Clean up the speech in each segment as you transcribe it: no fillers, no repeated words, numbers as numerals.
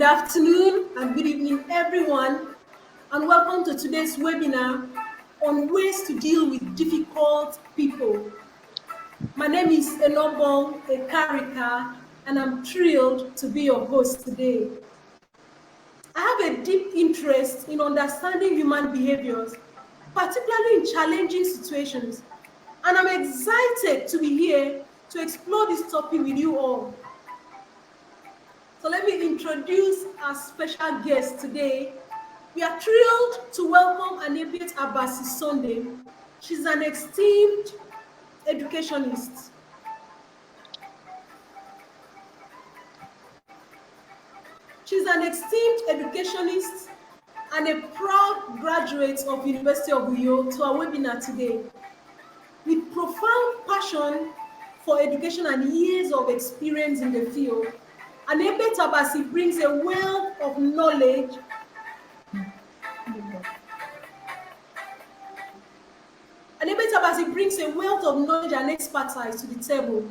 afternoon and good evening, everyone, and welcome to today's webinar on ways to deal with difficult people. My name is Enobong Ekarika, and I'm thrilled to be your host today. I have a deep interest in understanding human behaviors, particularly in challenging situations, and I'm excited to be here to explore this topic with you all. So let me introduce our special guest today. We are thrilled to welcome Aniebietabasi Sunday. She's an esteemed educationist. She's an esteemed educationist and a proud graduate of University of Uyo to our webinar today. With profound passion for education and years of experience in the field, Aniebietabasi brings a wealth of knowledge Aniebietabasi brings a wealth of knowledge and expertise to the table.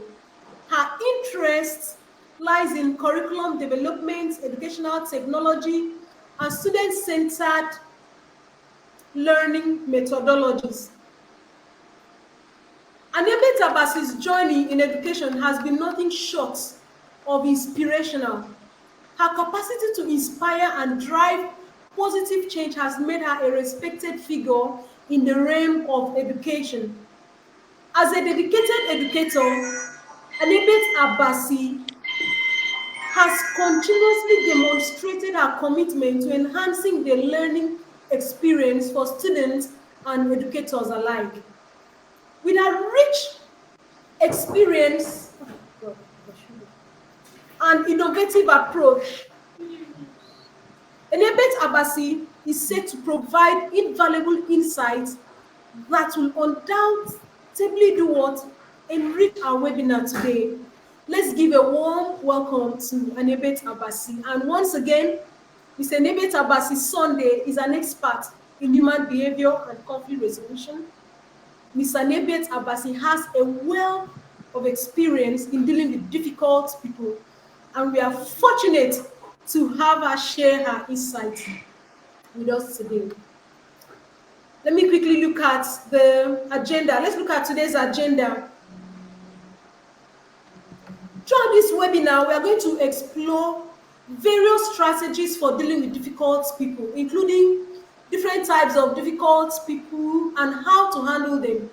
Her interest lies in curriculum development, educational technology, and student-centered learning methodologies. Aniebietabasi's journey in education has been nothing short of inspirational. Her capacity to inspire and drive positive change has made her a respected figure in the realm of education. As a dedicated educator, Aniebietabasi has continuously demonstrated her commitment to enhancing the learning experience for students and educators alike. With her rich experience and innovative approach, Aniebietabasi is set to provide invaluable insights that will undoubtedly do what? Enrich our webinar today. Let's give a warm welcome to Aniebietabasi. And once again, Ms. Aniebietabasi Sunday is an expert in human behavior and conflict resolution. Ms. Aniebietabasi has a wealth of experience in dealing with difficult people, and we are fortunate to have her share her insights with us today. Let me quickly look at the agenda. Let's look at today's agenda. Throughout this webinar, we are going to explore various strategies for dealing with difficult people, including different types of difficult people and how to handle them.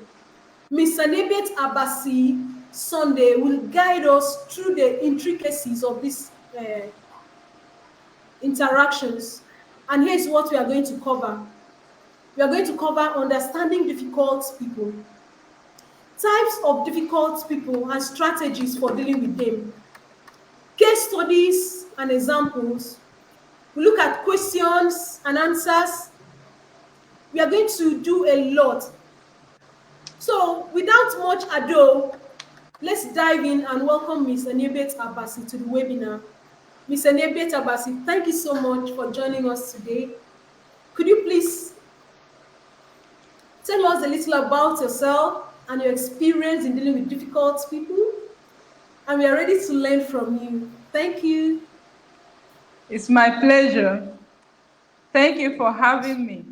Ms. Aniebietabasi Sunday will guide us through the intricacies of these interactions. And here's what we are going to cover. We are going to cover understanding difficult people, types of difficult people and strategies for dealing with them, case studies and examples. We look at questions and answers. We are going to do a lot. So without much ado, let's dive in and welcome Ms. Aniebietabasi to the webinar. Ms. Aniebietabasi, thank you so much for joining us today. Could you please tell us a little about yourself and your experience in dealing with difficult people? And we are ready to learn from you. Thank you. It's my pleasure. Thank you for having me.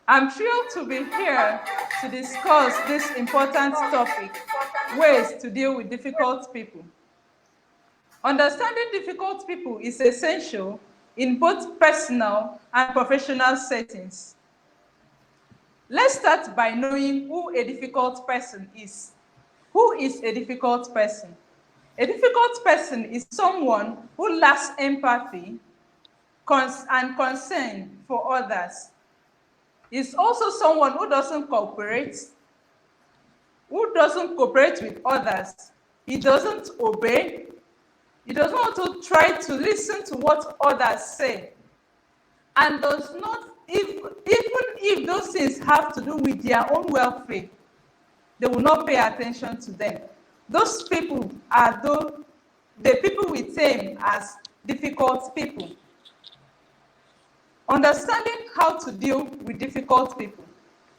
I'm thrilled to be here to discuss this important topic, ways to deal with difficult people. Understanding difficult people is essential in both personal and professional settings. Let's start by knowing who a difficult person is. Who is a difficult person? A difficult person is someone who lacks empathy and concern for others. It's also someone who doesn't cooperate with others. He doesn't obey. He does not want to try to listen to what others say. And does not, even if those things have to do with their own welfare, they will not pay attention to them. Those people are the people we term as difficult people. Understanding how to deal with difficult people.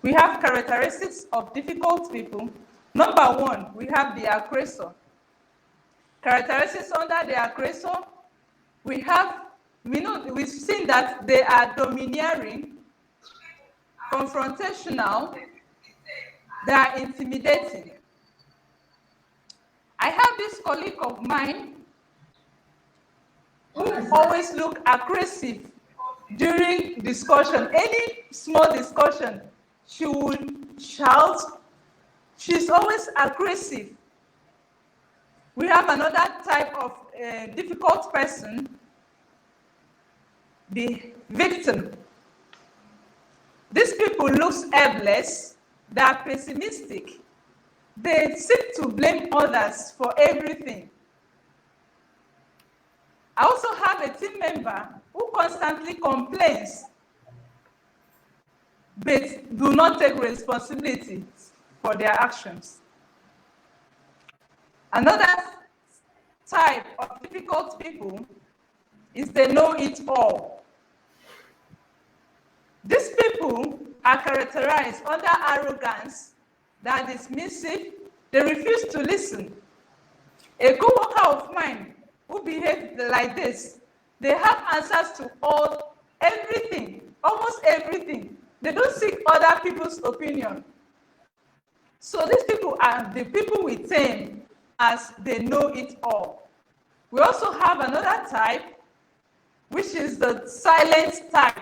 We have characteristics of difficult people. Number one, we have the aggressor. Characteristics under the aggressor, we have we've seen that they are domineering, confrontational, they are intimidating. I have this colleague of mine who always look aggressive during discussion. Any small discussion, she would shout. She's always aggressive. We have another type of difficult person, the victim. These people look helpless, they are pessimistic, they seek to blame others for everything. I also have a team member who constantly complains, but do not take responsibility for their actions. Another type of difficult people is they know-it-all. These people are characterized under arrogance, they are dismissive, they refuse to listen. A co-worker of mine who behaves like this, they have answers to everything, almost everything. They don't seek other people's opinion. So these people are the people we term as they know it all. We also have another type, which is the silent type.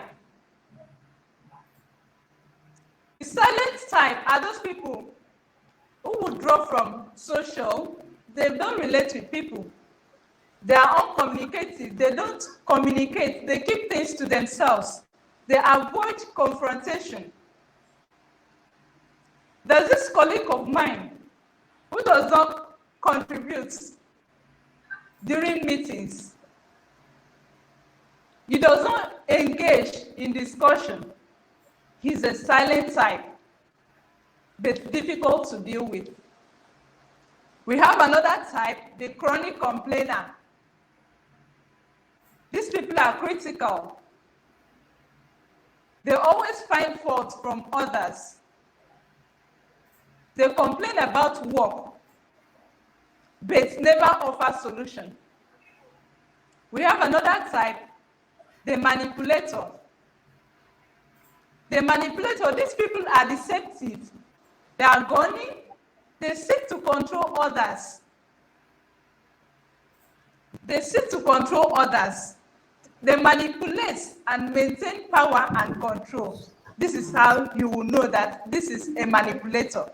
The silent type are those people who would drop from social, they don't relate with people. They are uncommunicative, they don't communicate, they keep things to themselves. They avoid confrontation. There's this colleague of mine who does not contribute during meetings. He does not engage in discussion. He's a silent type, but difficult to deal with. We have another type, the chronic complainer. These people are critical. They always find fault from others. They complain about work, but never offer solution. We have another type, the manipulator. The manipulator, these people are deceptive. They are cunning. They seek to control others. They seek to control others. They manipulate and maintain power and control. This is how you will know that this is a manipulator.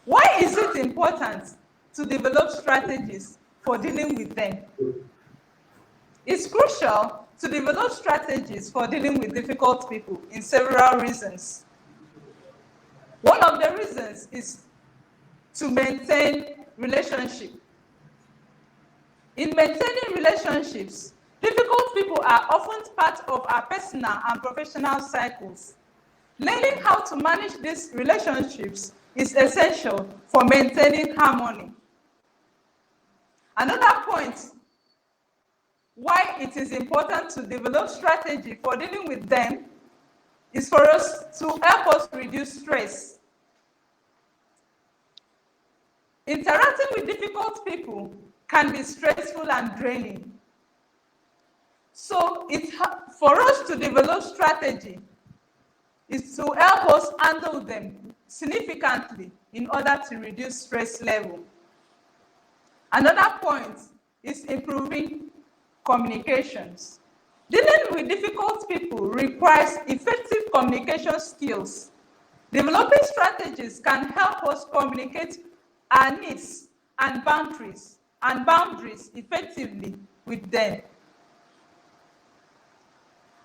Why is it important to develop strategies for dealing with them? It's crucial to develop strategies for dealing with difficult people in several reasons. One of the reasons is to maintain relationship. In maintaining relationships, difficult people are often part of our personal and professional cycles. Learning how to manage these relationships is essential for maintaining harmony. Another point why it is important to develop strategy for dealing with them is for us to help us reduce stress. Interacting with difficult people can be stressful and draining. So for us to develop strategy is to help us handle them significantly in order to reduce stress level. Another point is improving communications. Dealing with difficult people requires effective communication skills. Developing strategies can help us communicate our needs and boundaries effectively with them.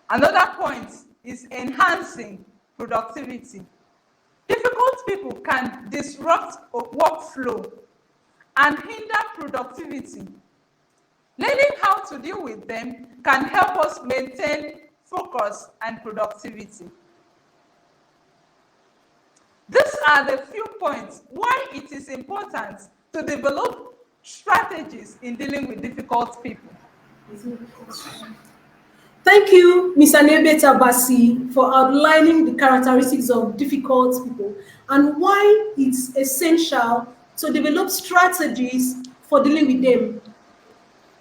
Another point is enhancing productivity. Difficult people can disrupt workflow and hinder productivity. Learning how to deal with them can help us maintain focus and productivity. These are the few points why it is important to develop strategies in dealing with difficult people. Thank you, Ms. Aniebietabasi, for outlining the characteristics of difficult people and why it's essential to develop strategies for dealing with them.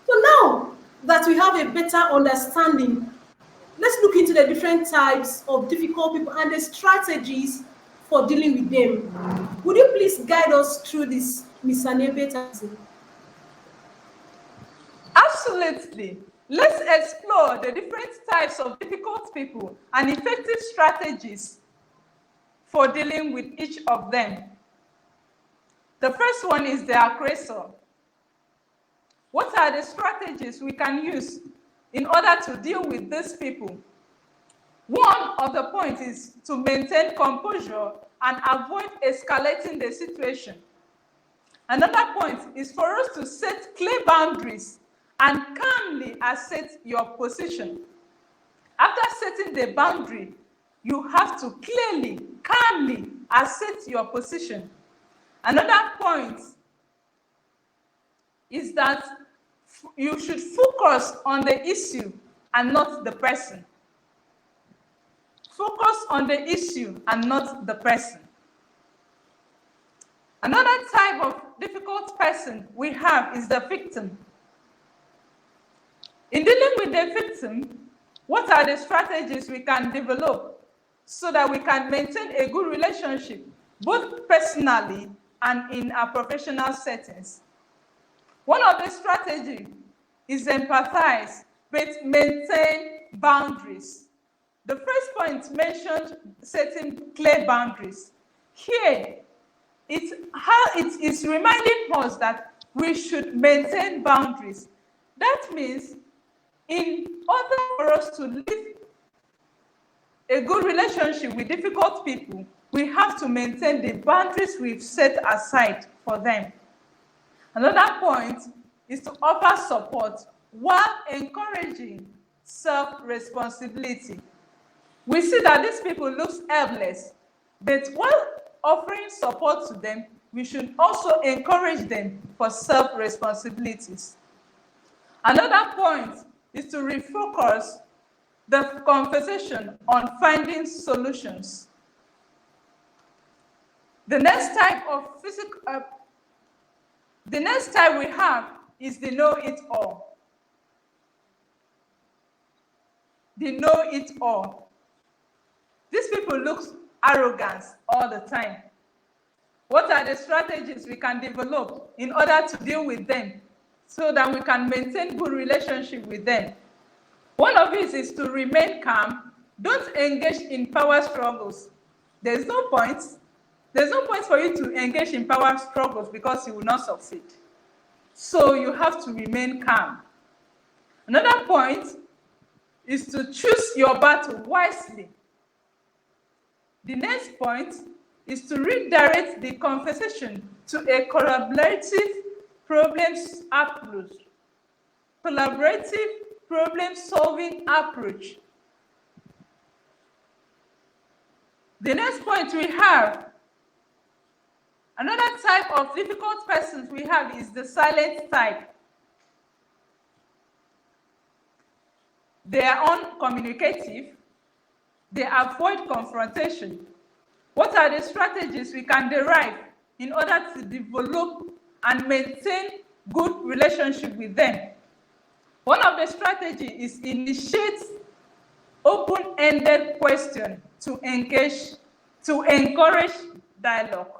So now, that we have a better understanding, let's look into the different types of difficult people and the strategies for dealing with them. Would you please guide us through this, Ms. Aniebietabasi? Absolutely. Let's explore the different types of difficult people and effective strategies for dealing with each of them. The first one is the aggressor. What are the strategies we can use in order to deal with these people? One of the points is to maintain composure and avoid escalating the situation. Another point is for us to set clear boundaries and calmly assert your position. After setting the boundary, you have to clearly, calmly assert your position. Another point is that you should focus on the issue and not the person. Focus on the issue and not the person. Another type of difficult person we have is the victim. In dealing with the victim, what are the strategies we can develop so that we can maintain a good relationship, both personally and in our professional settings? One of the strategies is empathize, but maintain boundaries. The first point mentioned setting clear boundaries. Here, it is reminding us that we should maintain boundaries. That means in order for us to live a good relationship with difficult people, we have to maintain the boundaries we've set aside for them. Another point is to offer support while encouraging self-responsibility. We see that these people look helpless, but while offering support to them, we should also encourage them for self-responsibilities. Another point is to refocus the conversation on finding solutions. The next type we have is the know-it-all. The know-it-all. These people look arrogant all the time. What are the strategies we can develop in order to deal with them so that we can maintain good relationship with them? One of these is to remain calm. Don't engage in power struggles. There's no point for you to engage in power struggles because you will not succeed. So you have to remain calm. Another point is to choose your battle wisely. The next point is to redirect the conversation to a collaborative problem-solving approach. The next point we have, another type of difficult persons we have is the silent type. They are uncommunicative. They avoid confrontation. What are the strategies we can derive in order to develop and maintain good relationship with them? One of the strategies is initiate open-ended question to encourage dialogue.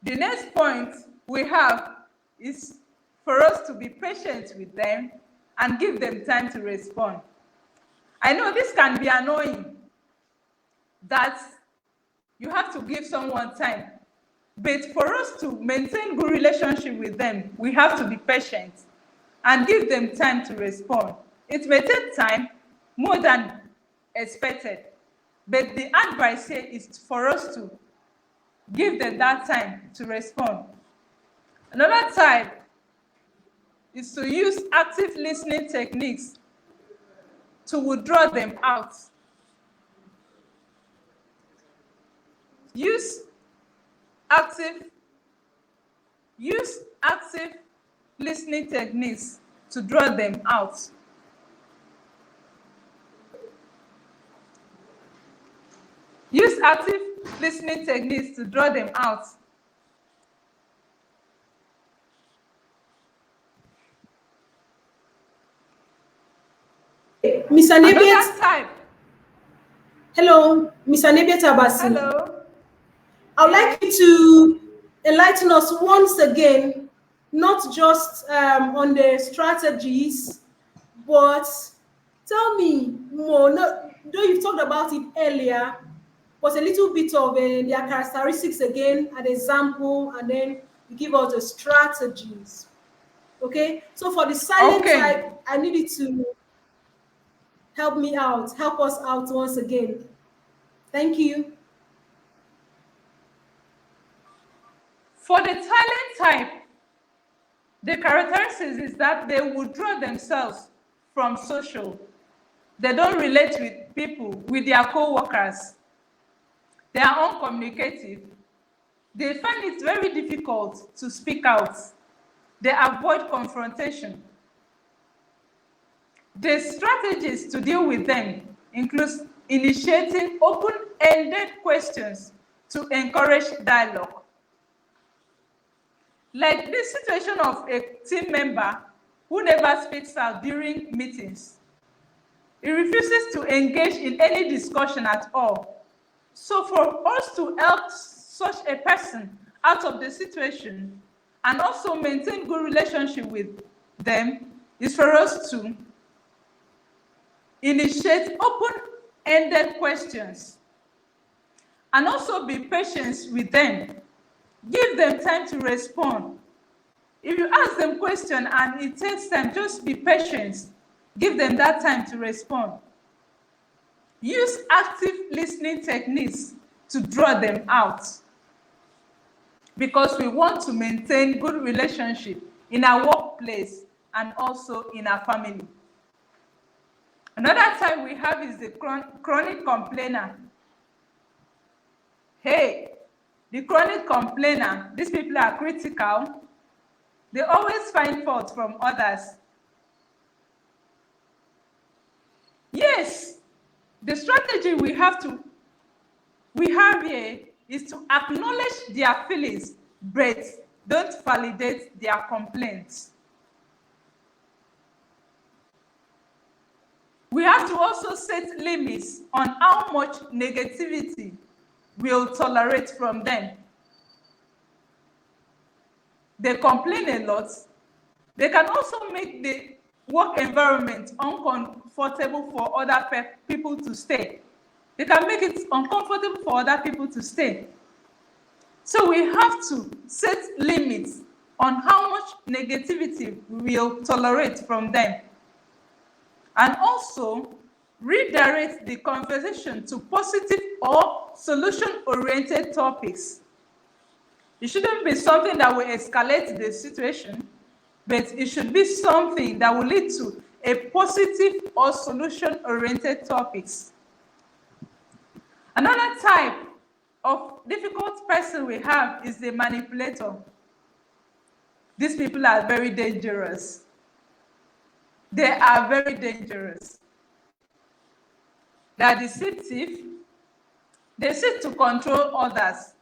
The next point we have is for us to be patient with them and give them time to respond. I know this can be annoying, that you have to give someone time. But for us to maintain good relationship with them, we have to be patient and give them time to respond. It may take time, more than expected, but the advice here is for us to give them that time to respond. Another type is to use active listening techniques to withdraw them out. Use active listening techniques to draw them out. Use active listening techniques to draw them out. Miss Aniebet, Another type. hello, Miss Aniebietabasi. Hello. I would like Yes. you to enlighten us once again, not just on the strategies, but tell me more. No, though you've talked about it earlier, but a little bit of their characteristics again, an example, and then you give us the strategies. Okay, so for the silent Okay. type, I need you to help us out once again. Thank you. For the silent type, the characteristics is that they withdraw themselves from social. They don't relate with people, with their co-workers. They are uncommunicative. They find it very difficult to speak out. They avoid confrontation. The strategies to deal with them include initiating open-ended questions to encourage dialogue. Like this situation of a team member who never speaks out during meetings. He refuses to engage in any discussion at all. So for us to help such a person out of the situation and also maintain good relationship with them is for us to initiate open-ended questions and also be patient with them. Give them time to respond. If you ask them question and it takes time, just be patient. Give them that time to respond. Use active listening techniques to draw them out, because we want to maintain good relationship in our workplace and also in our family. Another type we have is the chronic complainer. Hey, the chronic complainer, these people are critical. They always find fault from others. Yes, the strategy we have here is to acknowledge their feelings, but don't validate their complaints. We have to also set limits on how much negativity we'll tolerate from them. They complain a lot. They can also make the work environment uncomfortable for other people to stay. They can make it uncomfortable for other people to stay. So we have to set limits on how much negativity we will tolerate from them. And also redirect the conversation to positive or solution-oriented topics. It shouldn't be something that will escalate the situation, but it should be something that will lead to a positive or solution-oriented topics. Another type of difficult person we have is the manipulator. These people are very dangerous. They are very dangerous. They are deceptive. They seek to control others.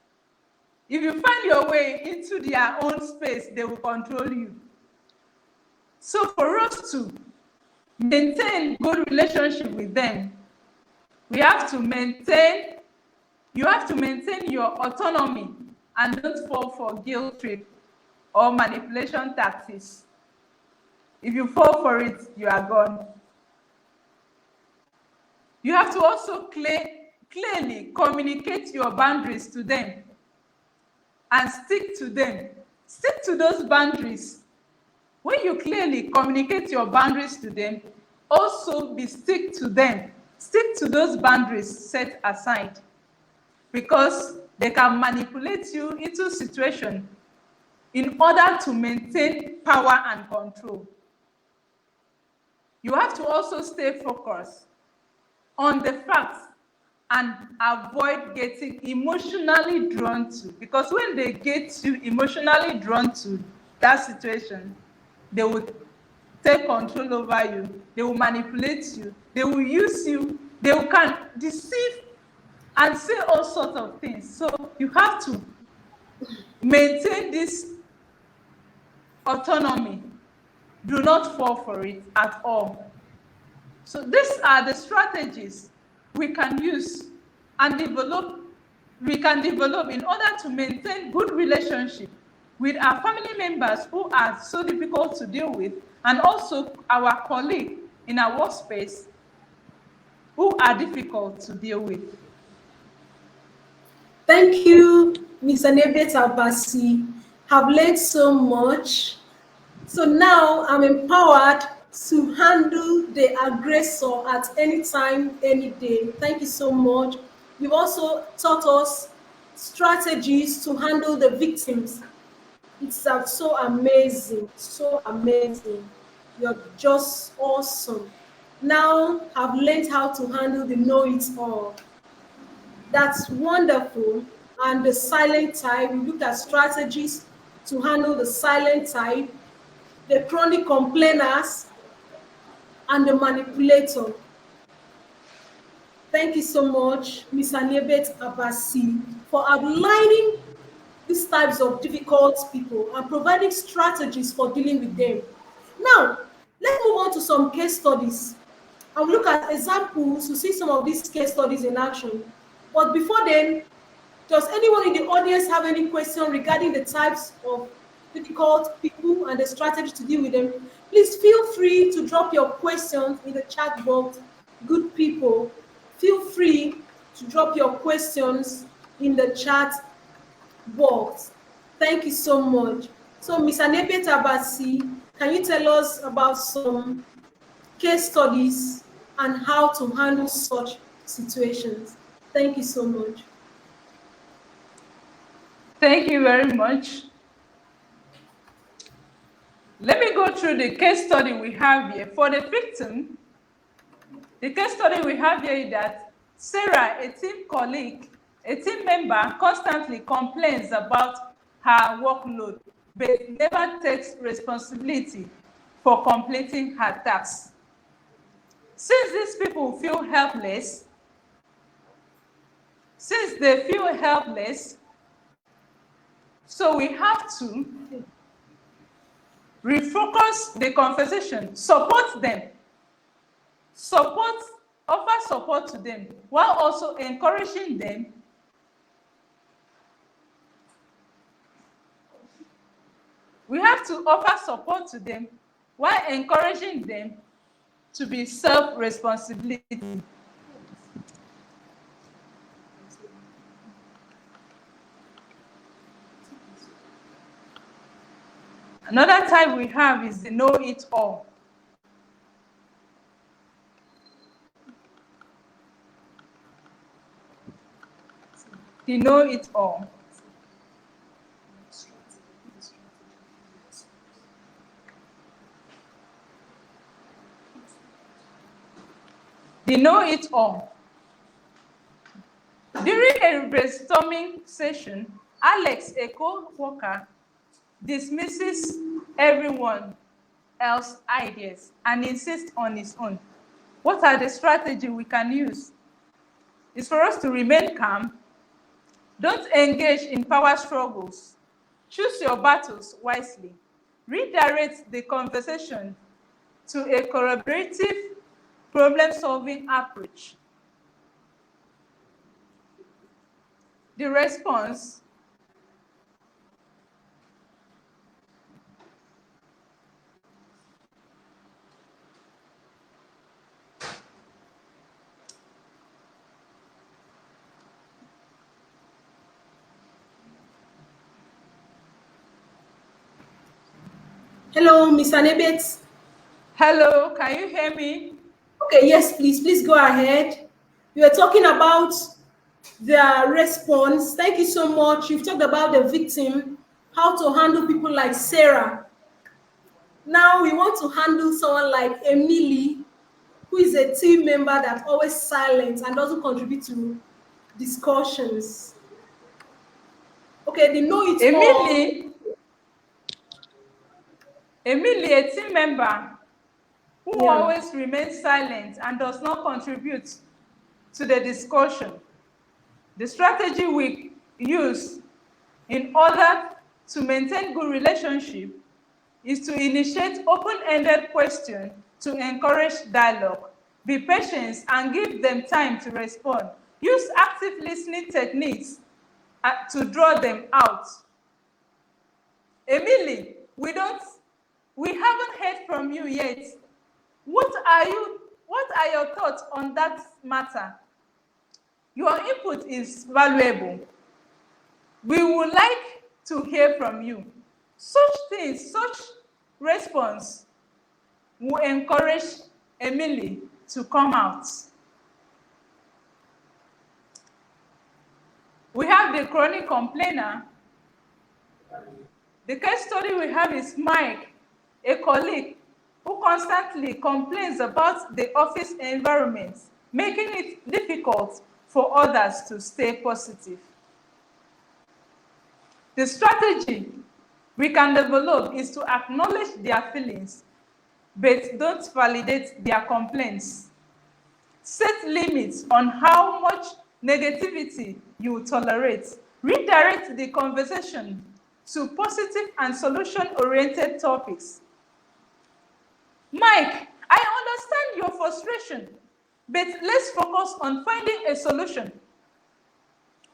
If you find your way into their own space, they will control you. So for us to maintain good relationship with them, you have to maintain your autonomy and don't fall for guilt trip or manipulation tactics. If you fall for it, you are gone. You have to also clearly communicate your boundaries to them and stick to them. Stick to those boundaries. When you clearly communicate your boundaries to them, also stick to them. Stick to those boundaries set aside, because they can manipulate you into situation in order to maintain power and control. You have to also stay focused on the facts and avoid getting emotionally drawn to, because when they get you emotionally drawn to that situation, they will take control over you, they will manipulate you, they will use you, they can deceive and say all sorts of things. So you have to maintain this autonomy. Do not fall for it at all. So these are the strategies we can use and develop in order to maintain good relationship with our family members who are so difficult to deal with, and also our colleagues in our workspace who are difficult to deal with. Thank you, Ms. Aniebietabasi. Have learned so much. So now I'm empowered to handle the aggressor at any time, any day. Thank you so much. You've also taught us strategies to handle the victims. It's so amazing, so amazing. You're just awesome. Now I've learned how to handle the know-it-all. That's wonderful. And the silent type, we looked at strategies to handle the silent type, the chronic complainers, and the manipulator. Thank you so much, Ms. Aniebietabasi, for outlining these types of difficult people and providing strategies for dealing with them. Now, let's move on to some case studies. I'll look at examples to see some of these case studies in action. But before then, does anyone in the audience have any question regarding the types of difficult people and the strategy to deal with them? Please feel free to drop your questions in the chat box. Good people, feel free to drop your questions in the chat box. Thank you so much. So, Ms. Aniebietabasi, can you tell us about some case studies and how to handle such situations? Thank you so much. Thank you very much. Let me go through the case study we have here. For the victim, the case study we have here is that Sarah, a team colleague, a team member, constantly complains about her workload, but never takes responsibility for completing her tasks. Since these people feel helpless, so we have to refocus the conversation, support them, offer support to them, while also encouraging them we have to offer support to them while encouraging them to be self-responsibility. Another type we have is the know-it-all. The know-it-all. The know-it-all. During a brainstorming session, Alex, a co-worker, dismisses everyone else's ideas and insists on his own. What are the strategies we can use? It's for us to remain calm. Don't engage in power struggles. Choose your battles wisely. Redirect the conversation to a collaborative problem-solving approach. The response: Hello, Ms. Aniebet. hello, can you hear me? Okay, yes, please go ahead. You were talking about the response. Thank you so much. You've talked about the victim, how to handle people like Sarah. Now we want to handle someone like Emily, who is a team member that's always silent and doesn't contribute to discussions. Okay, they know it all. Emily, a team member who Yeah. always remains silent and does not contribute to the discussion. The strategy we use in order to maintain good relationship is to initiate open-ended questions to encourage dialogue. Be patient and give them time to respond. Use active listening techniques to draw them out. Emily, we haven't heard from you yet. What are your thoughts on that matter? Your input is valuable. We would like to hear from you. Such response will encourage Emily to come out. We have the chronic complainer. The case study we have is Mike, a colleague who constantly complains about the office environment, making it difficult for others to stay positive. The strategy we can develop is to acknowledge their feelings, but don't validate their complaints. Set limits on how much negativity you tolerate. Redirect the conversation to positive and solution-oriented topics. Mike, I understand your frustration, but let's focus on finding a solution.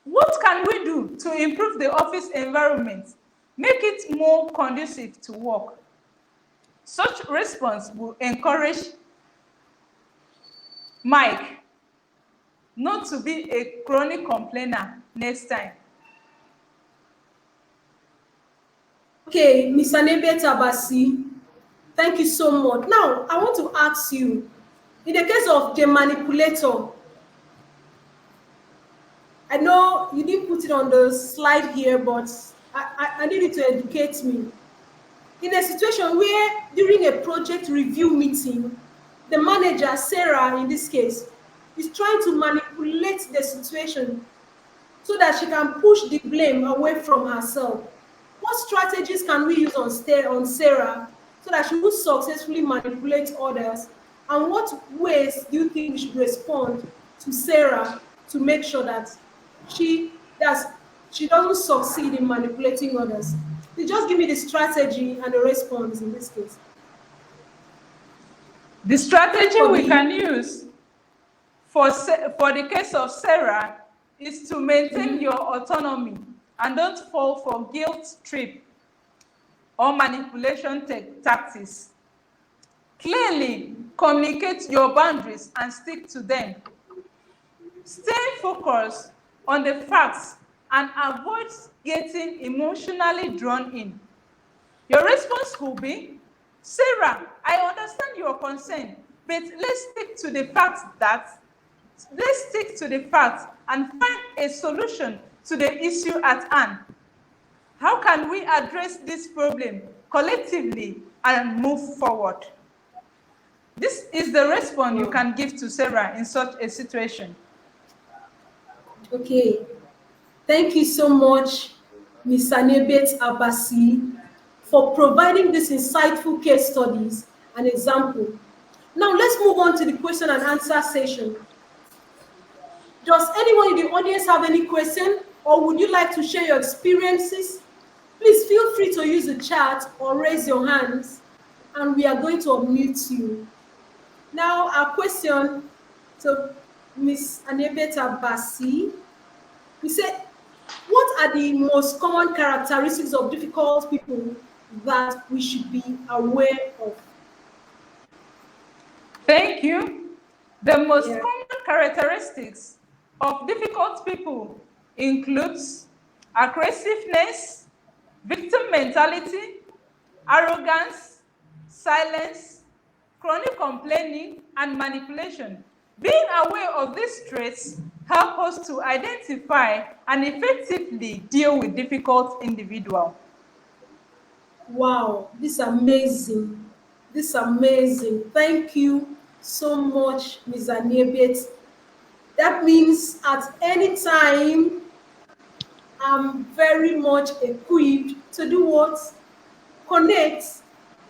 What can we do to improve the office environment, make it more conducive to work? Such response will encourage Mike not to be a chronic complainer next time. Okay, Ms. Aniebietabasi, thank you so much. Now, I want to ask you, in the case of the manipulator, I know you didn't put it on the slide here, but I need you to educate me. In a situation where during a project review meeting, the manager, Sarah in this case, is trying to manipulate the situation so that she can push the blame away from herself. What strategies can we use on Sarah so that she will successfully manipulate others? And what ways do you think we should respond to Sarah to make sure that she doesn't succeed in manipulating others? Please just give me the strategy and the response in this case. The strategy we can use for the case of Sarah is to maintain your autonomy and don't fall for guilt trip or manipulation tactics. Clearly communicate your boundaries and stick to them. Stay focused on the facts and avoid getting emotionally drawn in. Your response will be, Sarah, I understand your concern, but let's stick to the facts and find a solution to the issue at hand. How can we address this problem collectively and move forward? This is the response you can give to Sarah in such a situation. Okay. Thank you so much, Ms. Aniebietabasi, for providing these insightful case studies and example. Now let's move on to the question and answer session. Does anyone in the audience have any question, or would you like to share your experiences? Please feel free to use the chat or raise your hands, and we are going to unmute you. Now, our question to Ms. Aniebietabasi. We said, what are the most common characteristics of difficult people that we should be aware of? Thank you. The most common characteristics of difficult people includes aggressiveness, victim mentality, arrogance, silence, chronic complaining, and manipulation. Being aware of these traits help us to identify and effectively deal with difficult individuals. Wow, this is amazing. This is amazing. Thank you so much, Ms. Aniebiet. That means at any time, I'm very much equipped to do what? Connect,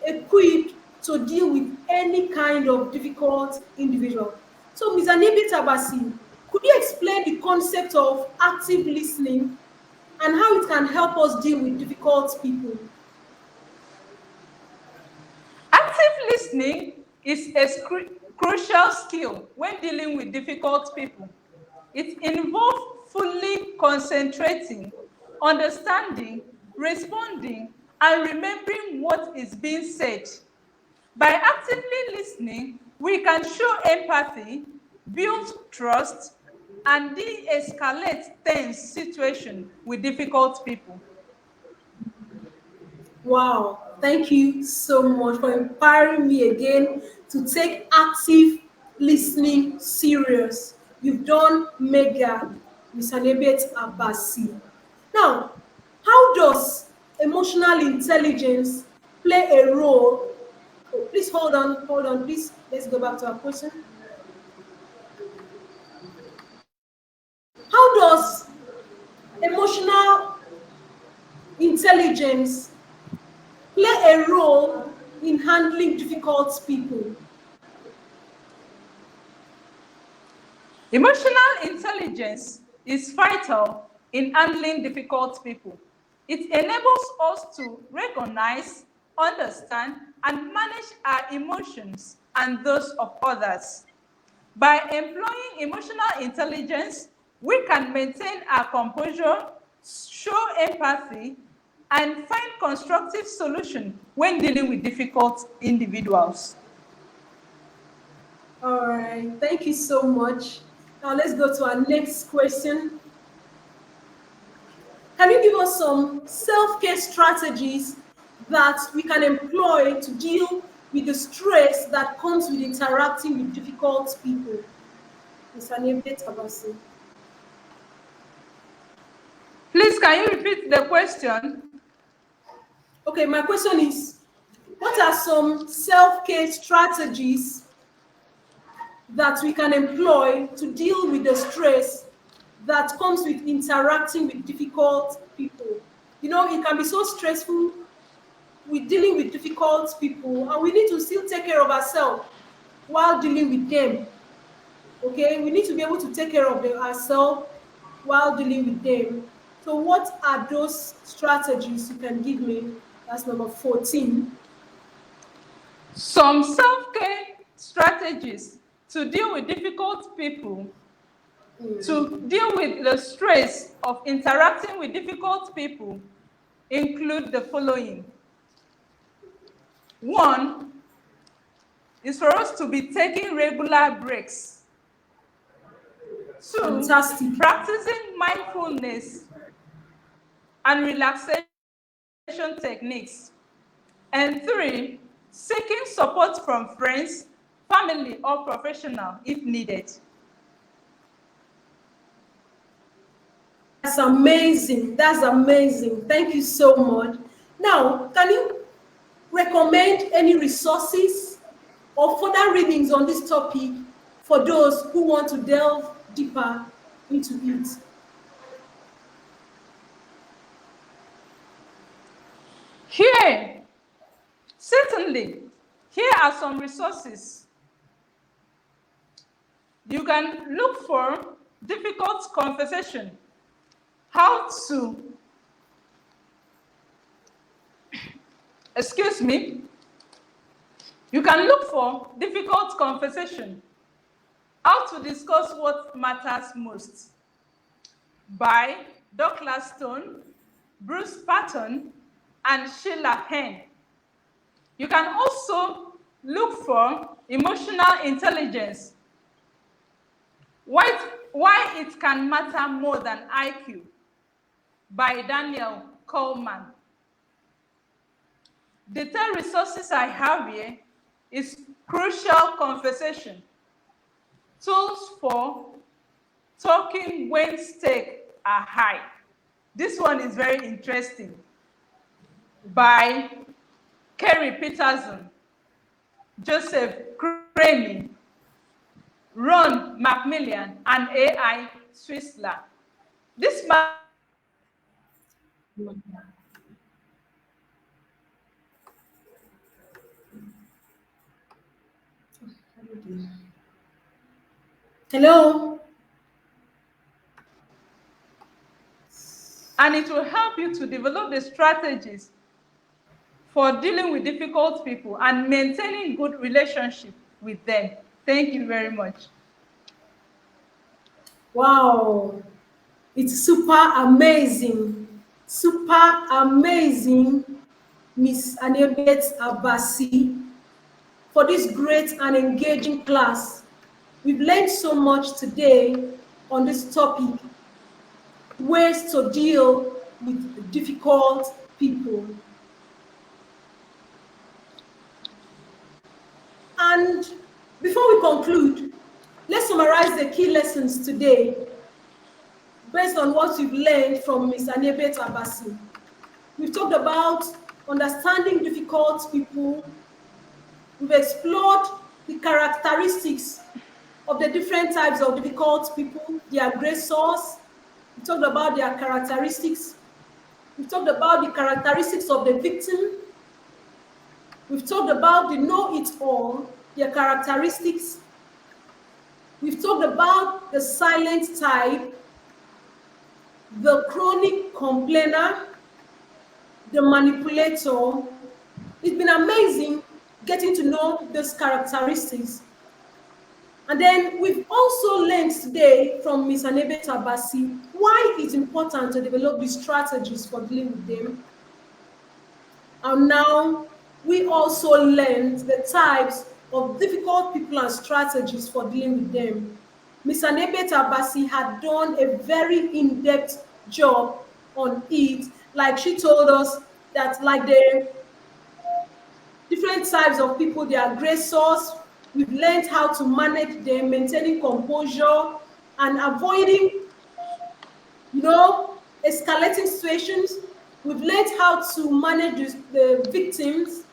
equipped to deal with any kind of difficult individual. So, Ms. Aniebietabasi, could you explain the concept of active listening and how it can help us deal with difficult people? Active listening is crucial skill when dealing with difficult people. It involves fully concentrating, understanding, responding, and remembering what is being said. By actively listening, we can show empathy, build trust, and de-escalate tense situations with difficult people. Wow, thank you so much for empowering me again to take active listening serious. You've done mega, Miss Aniebietabasi. Now, how does emotional intelligence play a role? Oh, please hold on, please. Let's go back to our question. How does emotional intelligence play a role in handling difficult people? Emotional intelligence is vital in handling difficult people. It enables us to recognize, understand, and manage our emotions and those of others. By employing emotional intelligence, we can maintain our composure, show empathy, and find constructive solutions when dealing with difficult individuals. All right, thank you so much. Now let's go to our next question. Can you give us some self-care strategies that we can employ to deal with the stress that comes with interacting with difficult people? Ms. Aniebietabasi. Please, can you repeat the question? Okay, my question is, what are some self-care strategies that we can employ to deal with the stress that comes with interacting with difficult people? You know, it can be so stressful with dealing with difficult people, and we need to still take care of ourselves while dealing with them. Okay, we need to be able to take care of ourselves while dealing with them. So what are those strategies you can give me? That's number 14. Some self-care strategies to deal with difficult people, to deal with the stress of interacting with difficult people, include the following. One is for us to be taking regular breaks. Two, Fantastic. practicing mindfulness and relaxation techniques. And three, seeking support from friends, family, or professional if needed. That's amazing. That's amazing. Thank you so much. Now, can you recommend any resources or further readings on this topic for those who want to delve deeper into it? Here, certainly, here are some resources. You can look for difficult conversation, how to, excuse me, you can look for difficult conversation, how to discuss what matters most, by Douglas Stone, Bruce Patton, and Sheila Hen. You can also look for emotional intelligence, why it can matter more than IQ, by Daniel Coleman. The third resources I have here is Crucial Conversation, Tools for Talking When Stakes Are High. This one is very interesting, by Kerry Peterson, Joseph Craney, Ron Macmillan, and AI Swissler. This Hello? and it will help you to develop the strategies for dealing with difficult people and maintaining good relationship with them. Thank you very much. Wow, it's super amazing, Miss Aniebietabasi, for this great and engaging class. We've learned so much today on this topic, ways to deal with difficult people. And before we conclude, let's summarize the key lessons today based on what we've learned from Ms. Aniebietabasi. We've talked about understanding difficult people. We've explored the characteristics of the different types of difficult people, their aggressors. We talked about their characteristics. We've talked about the characteristics of the victim. We've talked about the know-it-all, their characteristics. We've talked about the silent type, the chronic complainer, the manipulator. It's been amazing getting to know those characteristics. And then we've also learned today from Ms. Aniebietabasi why it's important to develop these strategies for dealing with them. And now we also learned the types of difficult people and strategies for dealing with them. Ms. Aniebietabasi had done a very in-depth job on it. Like she told us that like the different types of people, the aggressors, we've learned how to manage them, maintaining composure and avoiding, escalating situations. We've learned how to manage the victims.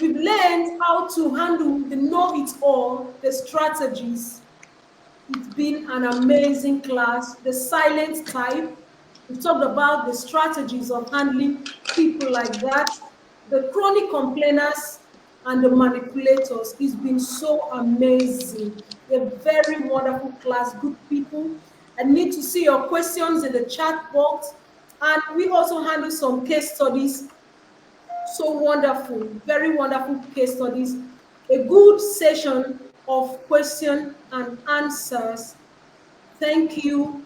We've learned how to handle the know-it-all, the strategies. It's been an amazing class. The silent type. We've talked about the strategies of handling people like that. The chronic complainers and the manipulators. It's been so amazing. A very wonderful class, good people. I need to see your questions in the chat box. And we also handle some case studies. So wonderful, very wonderful case studies. A good session of question and answers. Thank you,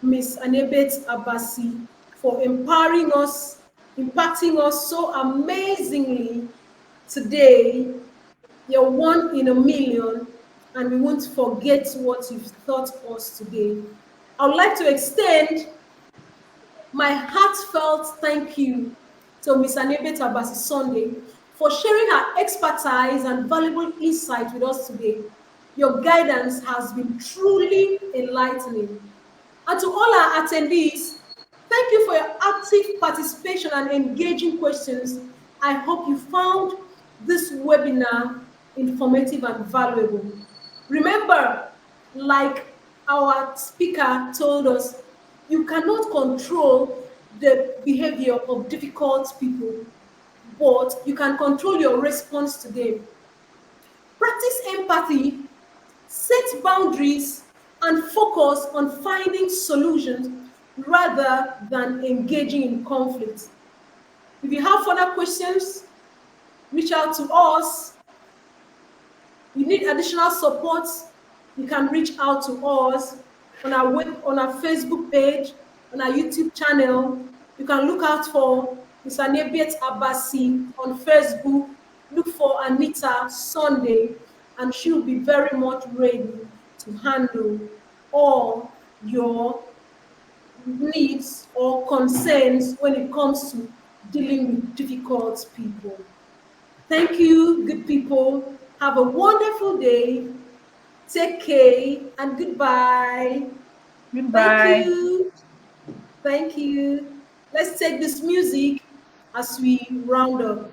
Ms. Aniebietabasi, for empowering us, impacting us so amazingly today. You're one in a million, and we won't forget what you've taught us today. I would like to extend my heartfelt thank you to Ms. Aniebietabasi Sunday for sharing her expertise and valuable insight with us today. Your guidance has been truly enlightening. And to all our attendees, thank you for your active participation and engaging questions. I hope you found this webinar informative and valuable. Remember, like our speaker told us, you cannot control the behavior of difficult people, but you can control your response to them. Practice empathy, set boundaries, and focus on finding solutions rather than engaging in conflict. If you have further questions, reach out to us. You need additional support, you can reach out to us on our Facebook page, on our YouTube channel. You can look out for Ms. Aniebietabasi on Facebook. Look for Anita Sunday, and she'll be very much ready to handle all your needs or concerns when it comes to dealing with difficult people. Thank you, good people. Have a wonderful day. Take care and goodbye. Thank Goodbye. you. Thank you. Let's take this music as we round up.